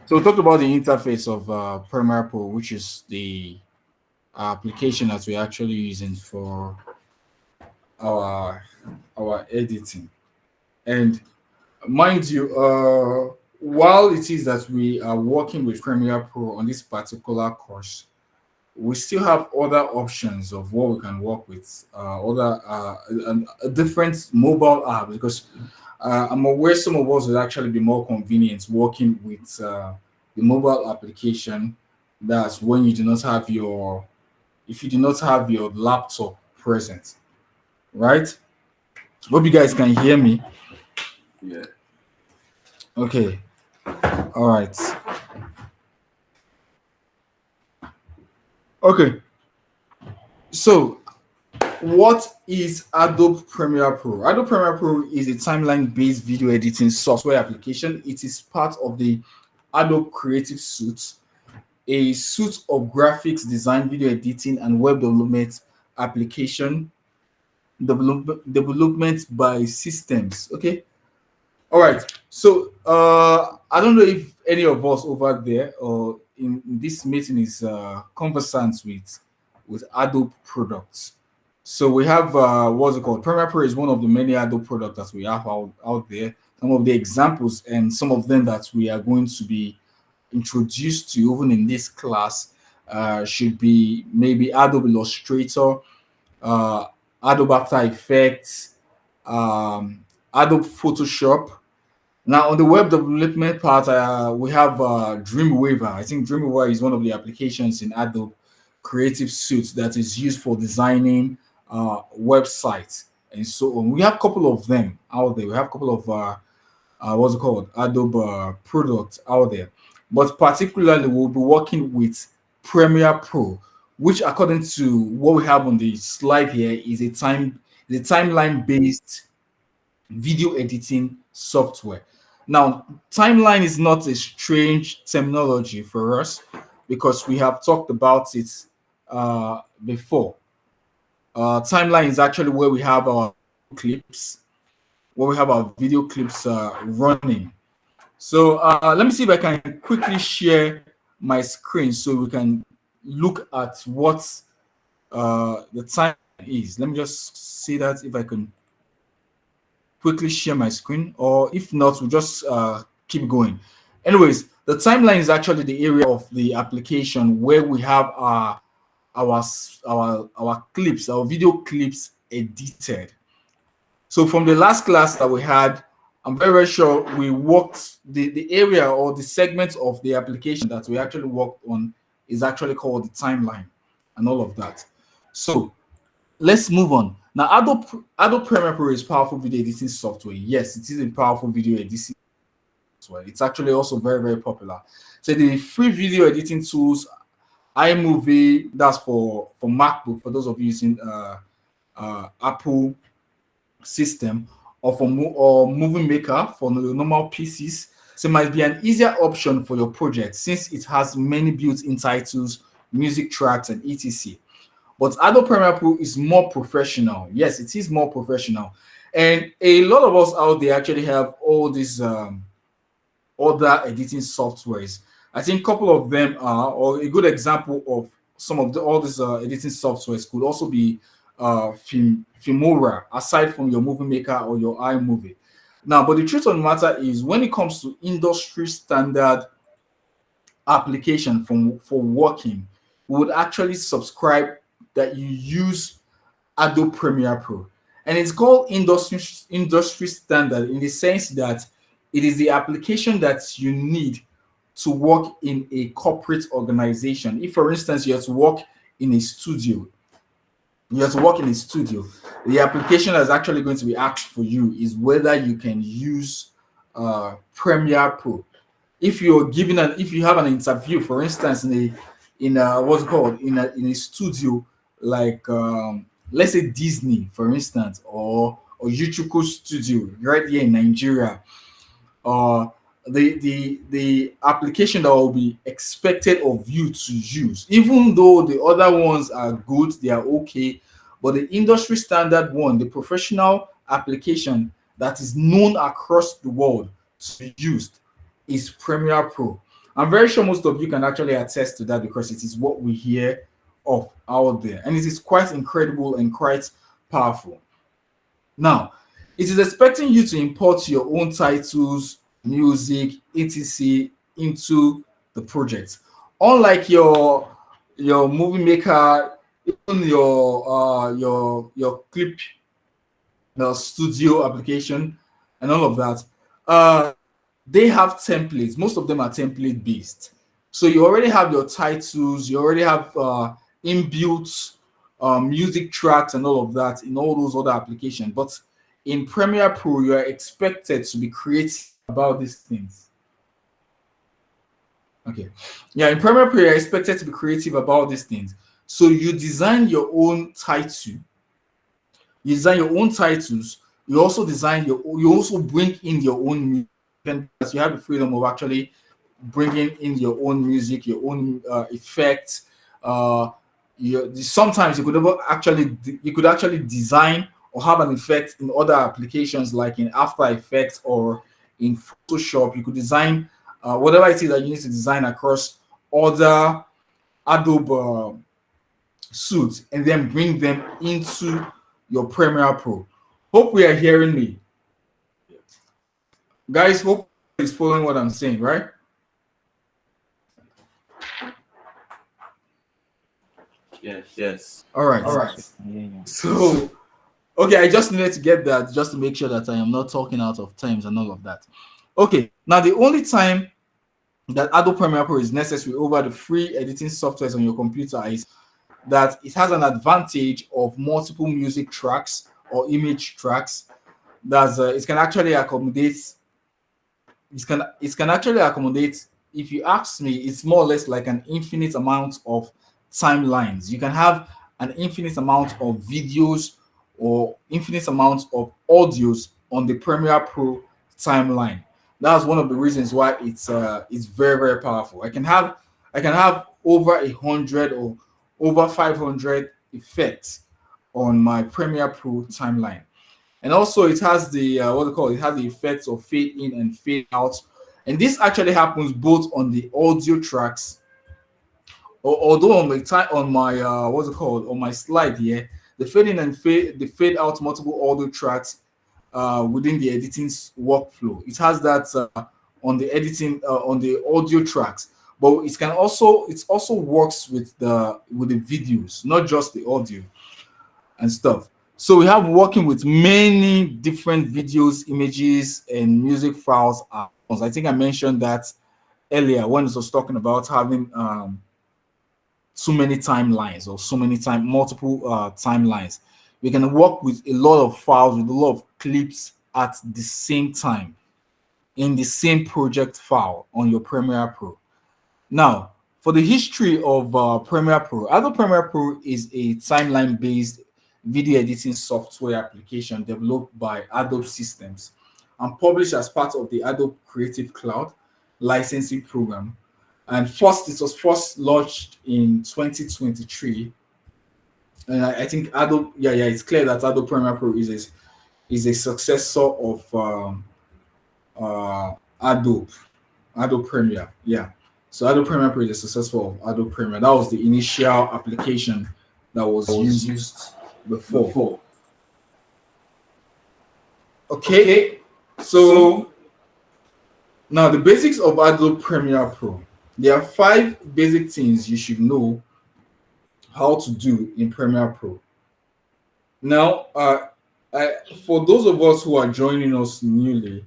So we talked about the interface of Premiere Pro, which is the application that we're actually using for our editing. And mind you, while it is that we are working with Premiere Pro on this particular course, we still have other options of what we can work with, other different mobile apps, because I'm aware some of us would actually be more convenient working with the mobile application. That's when you do not have your, if you do not have your laptop present, right? Hope you guys can hear me. Yeah. Okay, all right. Okay, so what is Adobe Premiere Pro? Adobe Premiere Pro is a timeline-based video editing software application. It is part of the Adobe Creative Suite, a suite of graphics design, video editing, and web development application development by systems. Okay, all right. So I don't know if any of us over there or in this meeting is conversant with Adobe products. So we have what's it called? Premiere Pro is one of the many Adobe products that we have out there. Some of the examples and some of them that we are going to be introduced to even in this class should be maybe Adobe Illustrator, uh, Adobe After Effects, Adobe Photoshop. Now, on the web development part, we have Dreamweaver. I think Dreamweaver is one of the applications in Adobe Creative Suite that is used for designing websites and so on. We have a couple of them out there. We have a couple of what's it called, Adobe products out there. But particularly, we'll be working with Premiere Pro, which, according to what we have on the slide here, is a timeline based video editing software. Now, timeline is not a strange terminology for us because we have talked about it before. Timeline is actually where we have our clips, where we have our video clips running. So let me see if I can quickly share my screen so we can look at what the time is. Let me just see that if I can quickly share my screen, or if not, we'll just keep going. Anyways, the timeline is actually the area of the application where we have our our clips, our video clips edited. So from the last class that we had, I'm very, very sure we worked the area or the segment of the application that we actually worked on is actually called the timeline and all of that. So let's move on. Now, Adobe Premiere Pro is powerful video editing software. Yes, it is a powerful video editing software. It's actually also very, very popular. So the free video editing tools, iMovie, that's for MacBook, for those of you using Apple system, or or Movie Maker for the normal PCs. So it might be an easier option for your project since it has many built-in titles, music tracks, and etc. But Adobe Premiere Pro is more professional. Yes, it is more professional. And a lot of us out there actually have all these other editing softwares. I think a couple of them are, or a good example of some of all these editing softwares could also be Filmora, aside from your Movie Maker or your iMovie. Now, but the truth of the matter is, when it comes to industry standard application for working, we would actually subscribe that you use Adobe Premiere Pro. And it's called industry standard in the sense that it is the application that you need to work in a corporate organization. If, for instance, you have to work in a studio, you have to work in a studio, the application that's actually going to be asked for you is whether you can use Premiere Pro. If you're given an, if you have an interview, for instance, in a what's it called, in a studio like let's say Disney, for instance, or Yuchuko Studio right here in Nigeria, uh, the application that will be expected of you to use, even though the other ones are good, they are okay, but the industry standard one, the professional application that is known across the world to be used, is Premiere Pro. I'm very sure most of you can actually attest to that because it is what we hear of out there, and it is quite incredible and quite powerful. Now, it is expecting you to import your own titles, music, etc. into the project. Unlike your movie maker, even your clip studio application and all of that, uh, they have templates. Most of them are template based. So you already have your titles, you already have inbuilt music tracks and all of that in all those other applications. But in Premiere Pro, you are expected to be creative about these things. Okay. Yeah, in Premiere Pro, you're expected to be creative about these things. So you design your own title, you design your own titles, you also bring in your own music, and you have the freedom of actually bringing in your own music, your own effects. Sometimes you could actually design or have an effect in other applications like in After Effects or in Photoshop. You could design whatever it is that you need to design across other Adobe suits and then bring them into your Premiere Pro. Hope we are hearing me, guys. Hope is following what I'm saying, right? Yes. All right. So, okay, I just needed to get that just to make sure that I am not talking out of terms and all of that. Okay, now the only time that Adobe Premiere Pro is necessary over the free editing softwares on your computer is that it has an advantage of multiple music tracks or image tracks. That's it can actually accommodate. It can actually accommodate. If you ask me, it's more or less like an infinite amount of timelines. You can have an infinite amount of videos or infinite amount of audios on the Premiere Pro timeline. That's one of the reasons why it's very very powerful. I can have over 100 or over 500 effects on my Premiere Pro timeline. And also it has the what they call it, it has the effects of fade in and fade out. And this actually happens both on the audio tracks, although on my what's it called, on my slide here, the fade in and fade out multiple audio tracks within the editing workflow. It has that on the editing on the audio tracks, but it also works with the videos, not just the audio and stuff. So we have working with many different videos, images, and music files. I think I mentioned that earlier when I was talking about having so many timelines or multiple timelines. We can work with a lot of files, with a lot of clips at the same time in the same project file on your Premiere Pro. Now, for the history of Premiere Pro, Adobe Premiere Pro is a timeline-based video editing software application developed by Adobe Systems and published as part of the Adobe Creative Cloud licensing program. And it was first launched in 2023. And I think Adobe, it's clear that Adobe Premiere Pro is a successor of Adobe Premiere. Yeah. So Adobe Premiere Pro is a successor of Adobe Premiere. That was the initial application that was used before. Okay. So now the basics of Adobe Premiere Pro. There are 5 basic things you should know how to do in Premiere Pro. Now, for those of us who are joining us newly,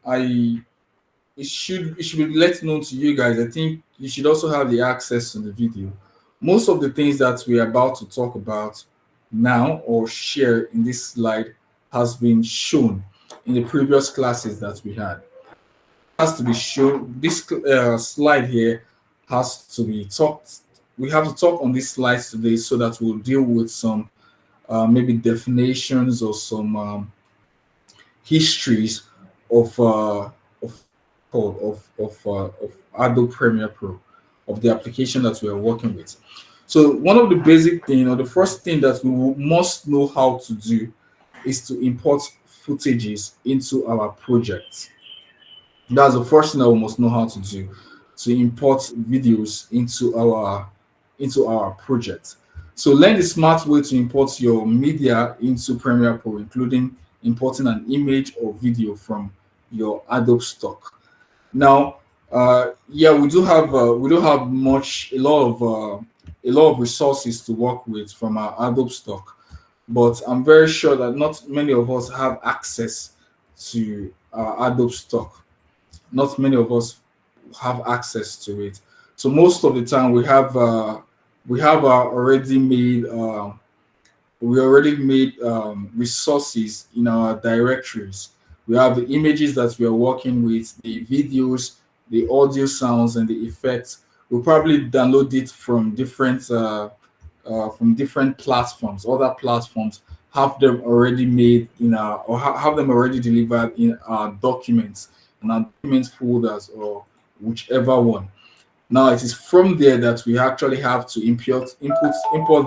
it should be let known to you guys. I think you should also have the access to the video. Most of the things that we're about to talk about now or share in this slide has been shown in the previous classes that we had. Has to be shown. This slide here has to be talked. We have to talk on these slides today so that we'll deal with some maybe definitions or some histories of Adobe Premiere Pro, of the application that we are working with. So one of the basic thing, or the first thing that we must know how to do, is to import footages into our project. That's the first thing that we must know how to do. to import videos into our project. So learn the smart way to import your media into Premiere Pro, including importing an image or video from your Adobe stock. Now, yeah, we do have a lot of resources to work with from our Adobe stock, but I'm very sure that not many of us have access to our Adobe stock. Not many of us have access to it. So most of the time we have already made resources in our directories. We have the images that we are working with, the videos, the audio sounds, and the effects. We'll probably download it from different platforms. Other platforms have them already made in our or have them already delivered in our documents, in our documents folders, or whichever one. Now it is from there that we actually have to import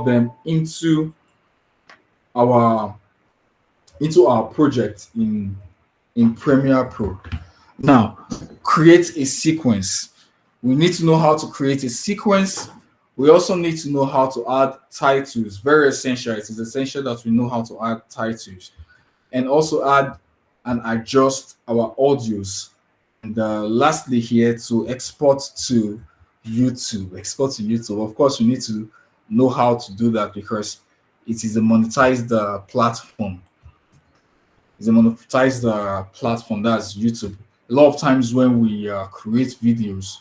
them our into our project in Premiere Pro. Now, create a sequence. We need to know how to create a sequence. We also need to know how to add titles. Very essential. It is essential that we know how to add titles and also add and adjust our audios. And lastly, here to export to YouTube. Export to YouTube. Of course, we need to know how to do that because it is a monetized platform. It's a monetized platform, that's YouTube. A lot of times when we create videos,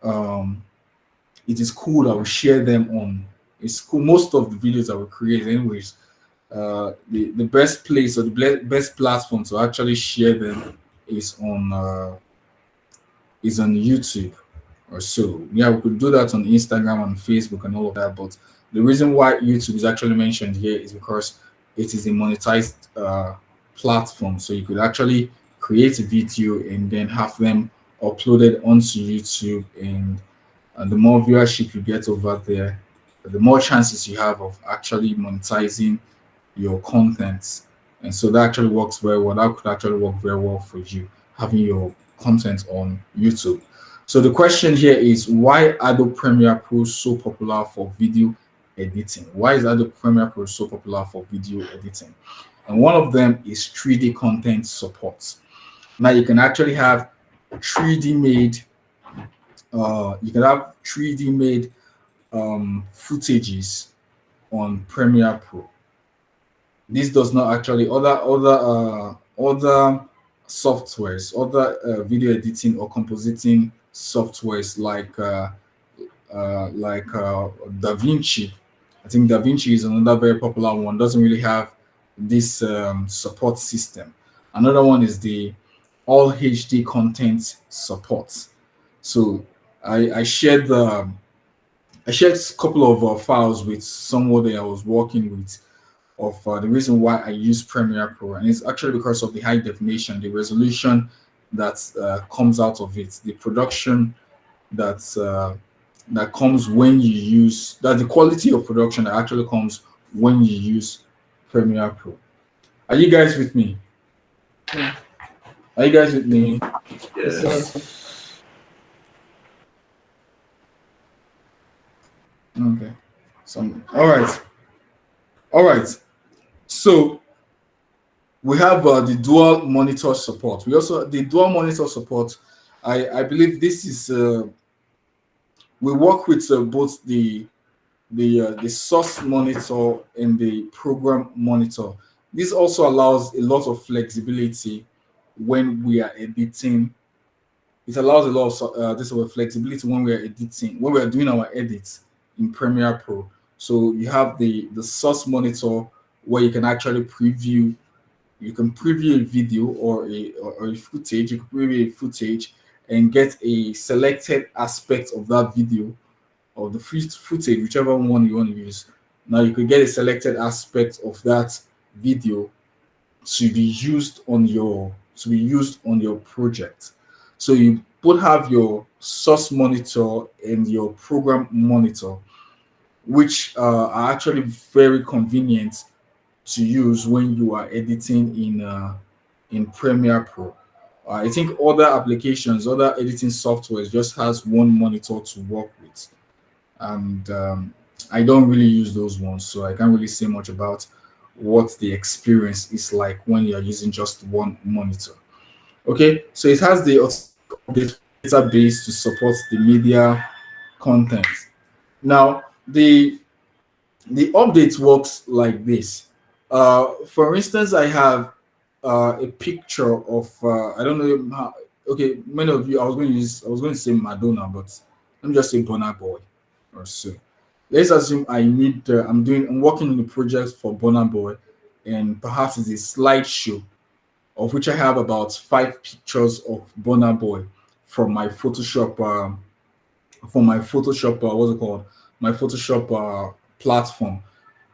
um, it is cool that we share them on. It's cool. Most of the videos that we create, anyways, the best place or the best platform to actually share them is on YouTube or so. Yeah, we could do that on Instagram and Facebook and all of that. But the reason why YouTube is actually mentioned here is because it is a monetized platform. So you could actually create a video and then have them uploaded onto YouTube, and the more viewership you get over there, the more chances you have of actually monetizing your content. And so that actually works very well. That could actually work very well for you, having your content on YouTube. So the question here is, why Adobe Premiere Pro so popular for video editing? Why is Adobe Premiere Pro so popular for video editing? And one of them is 3D content support. Now you can actually have 3D made you can have 3D made footages on Premiere Pro. This does not actually other softwares, other video editing or compositing softwares like DaVinci. I think DaVinci is another very popular one. Doesn't really have this support system. Another one is the all HD content support. So I shared a couple of files with somebody I was working with of the reason why I use Premiere Pro, and it's actually because of the high definition, the resolution that comes out of it, the production that that comes when you use that, the quality of production that actually comes when you use Premiere Pro. Are you guys with me? Yeah. Are you guys with me? Yes, Yes. sir. Okay. So all right. So we have the dual monitor support. We also the dual monitor support. I believe this is we work with both the source monitor and the program monitor. This also allows a lot of flexibility when we are editing. It allows a lot of this sort of flexibility when we are editing, when we are doing our edits in Premiere Pro. So you have the source monitor where you can actually preview. You can preview a video or a footage. You can preview a footage and get a selected aspect of that video or the footage, whichever one you want to use. Now you could get a selected aspect of that video to be used on your project. So you both have your source monitor and your program monitor, which are actually very convenient to use when you are editing in Premiere Pro. I think other applications, other editing softwares just has one monitor to work with, and I don't really use those ones, so I can't really say much about what the experience is like when you're using just one monitor. Okay, so it has the update database to support the media content. Now, the update works like this. For instance, I have a picture of I don't know how, okay, many of you, I was going to say Madonna, but let me just say Bonner Boy or so. Let's assume I'm working on a project for Bonner Boy, and perhaps it's a slideshow of which I have about 5 pictures of Bonner Boy from my Photoshop what's it called, my Photoshop platform.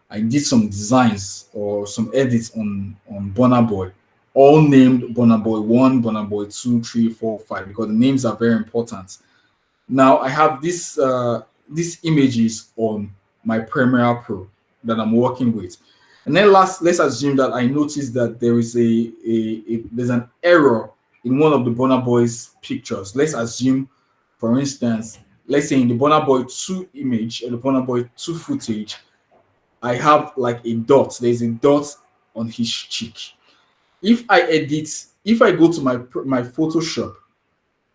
I did some designs or some edits on Bonner Boy, all named Bonner Boy 1, Bonner Boy 2, 3, 4, 5, because the names are very important. Now I have these images on my Premiere Pro that I'm working with. And then let's assume that I noticed that there is there's an error in one of the Bonner Boy's pictures. Let's assume, for instance, let's say in the Bonner Boy 2 image or the Bonner Boy 2 footage, I have like a dot. There's a dot on his cheek. If I go to my Photoshop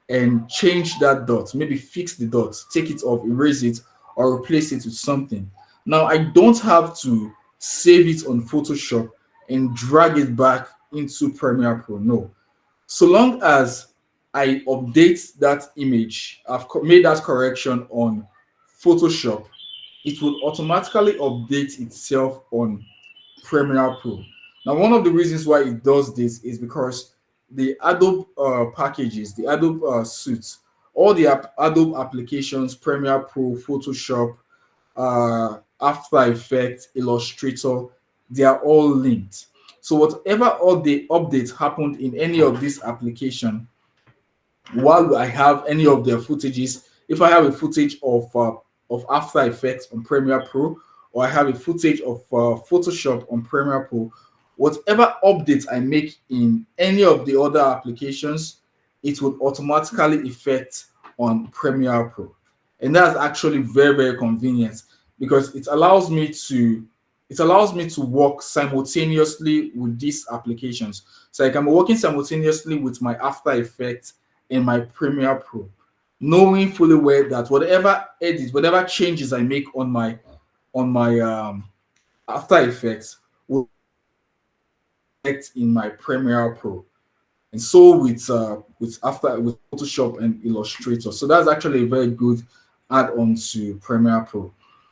and change that dot, maybe fix the dot, take it off, erase it, or replace it with something. Now I don't have to save it on Photoshop and drag it back into Premiere Pro. No. So long as I update that image, I've made that correction on Photoshop, it will automatically update itself on Premiere Pro. Now, one of the reasons why it does this is because the Adobe packages, the Adobe suites, all the Adobe applications, Premiere Pro, Photoshop, After Effects, Illustrator, they are all linked. So whatever all the updates happened in any of these applications, while I have any of their footages, if I have a footage of After Effects on Premiere Pro, or I have a footage of Photoshop on Premiere Pro, whatever updates I make in any of the other applications, it would automatically affect on Premiere Pro. And that's actually very, very convenient because it allows me to work simultaneously with these applications. So I can be working simultaneously with my After Effects and my Premiere Pro, knowing fully well that whatever edits, whatever changes I make on my After Effects will affect in my Premiere Pro, and so with Photoshop and Illustrator. So that's actually a very good add-on to Premiere Pro.